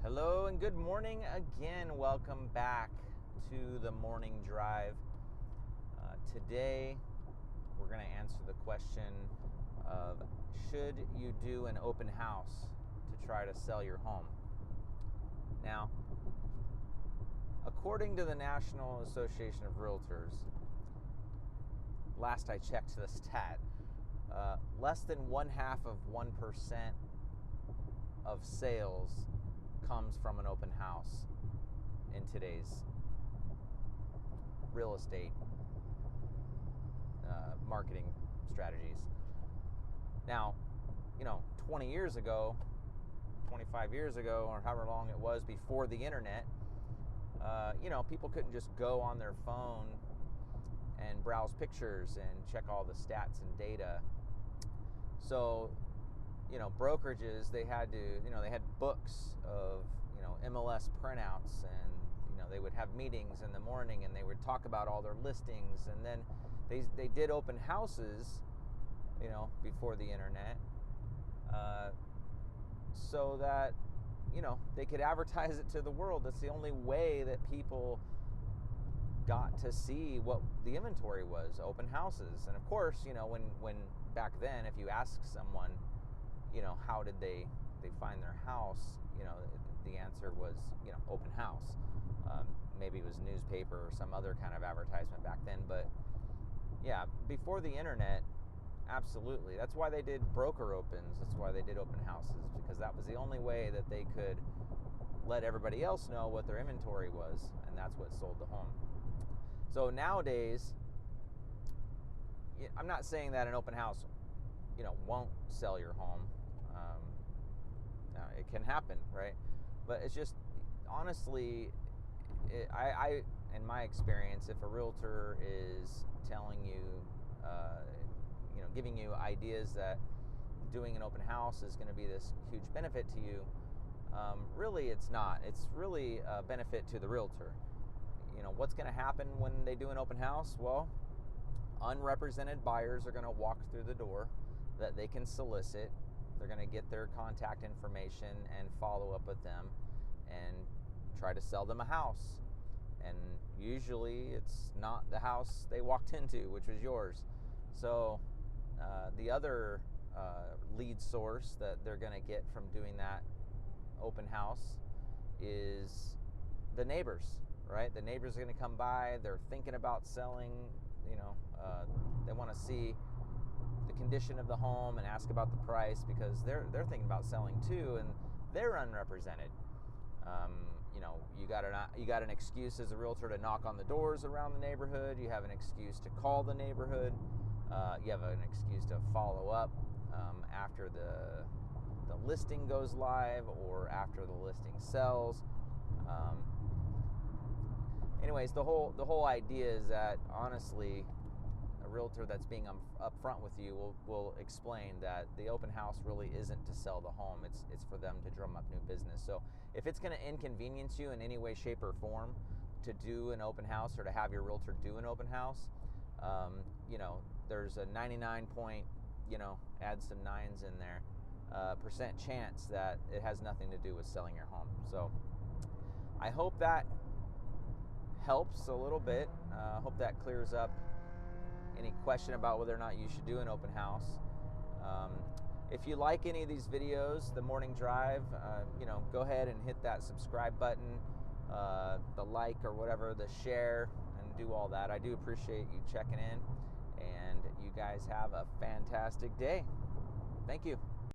Hello and good morning again. Welcome back to the morning drive. Today we're going to answer the question of should you do an open house to try to sell your home? Now, according to the National Association of Realtors, last I checked the stat, less than 0.5% of sales comes from an open house in today's real estate marketing strategies. Now, 20 years ago, 25 years ago, or however long it was before the internet, people couldn't just go on their phone and browse pictures and check all the stats and data. So, brokerages, they had to, they had books of, MLS printouts, and, they would have meetings in the morning and they would talk about all their listings. And then they did open houses, before the internet, so that, they could advertise it to the world. That's the only way that people got to see what the inventory was, open houses. And of course, when back then, if you ask someone, how did they find their house, the answer was, open house. Maybe it was newspaper or some other kind of advertisement back then. But yeah, before the internet, absolutely. That's why they did broker opens. That's why they did open houses, because that was the only way that they could let everybody else know what their inventory was, and that's what sold the home. So nowadays, I'm not saying that an open house, won't sell your home. It can happen, right? But it's just, honestly, I in my experience, if a realtor is telling you, giving you ideas that doing an open house is going to be this huge benefit to you, really it's not. It's really a benefit to the realtor. What's going to happen when they do an open house? Well, unrepresented buyers are going to walk through the door that they can solicit. They're going to get their contact information and follow up with them and try to sell them a house. And usually it's not the house they walked into, which was yours. So the other lead source that they're going to get from doing that open house is the neighbors, right? The neighbors are going to come by. They're thinking about selling. They want to see the condition of the home and ask about the price, because they're thinking about selling too, and they're unrepresented. You got an excuse as a realtor to knock on the doors around the neighborhood. You have an excuse to call the neighborhood. You have an excuse to follow up after the listing goes live or after the listing sells. Anyways, the whole idea is that, honestly, a realtor that's being upfront with you will explain that the open house really isn't to sell the home. It's for them to drum up new business. So if it's going to inconvenience you in any way, shape, or form to do an open house or to have your realtor do an open house, there's a 99 point, add some nines in there, percent chance that it has nothing to do with selling your home. So I hope that helps a little bit. I hope that clears up any question about whether or not you should do an open house. If you like any of these videos, the morning drive, go ahead and hit that subscribe button, the like or whatever, the share, and do all that. I do appreciate you checking in, and you guys have a fantastic day. Thank you.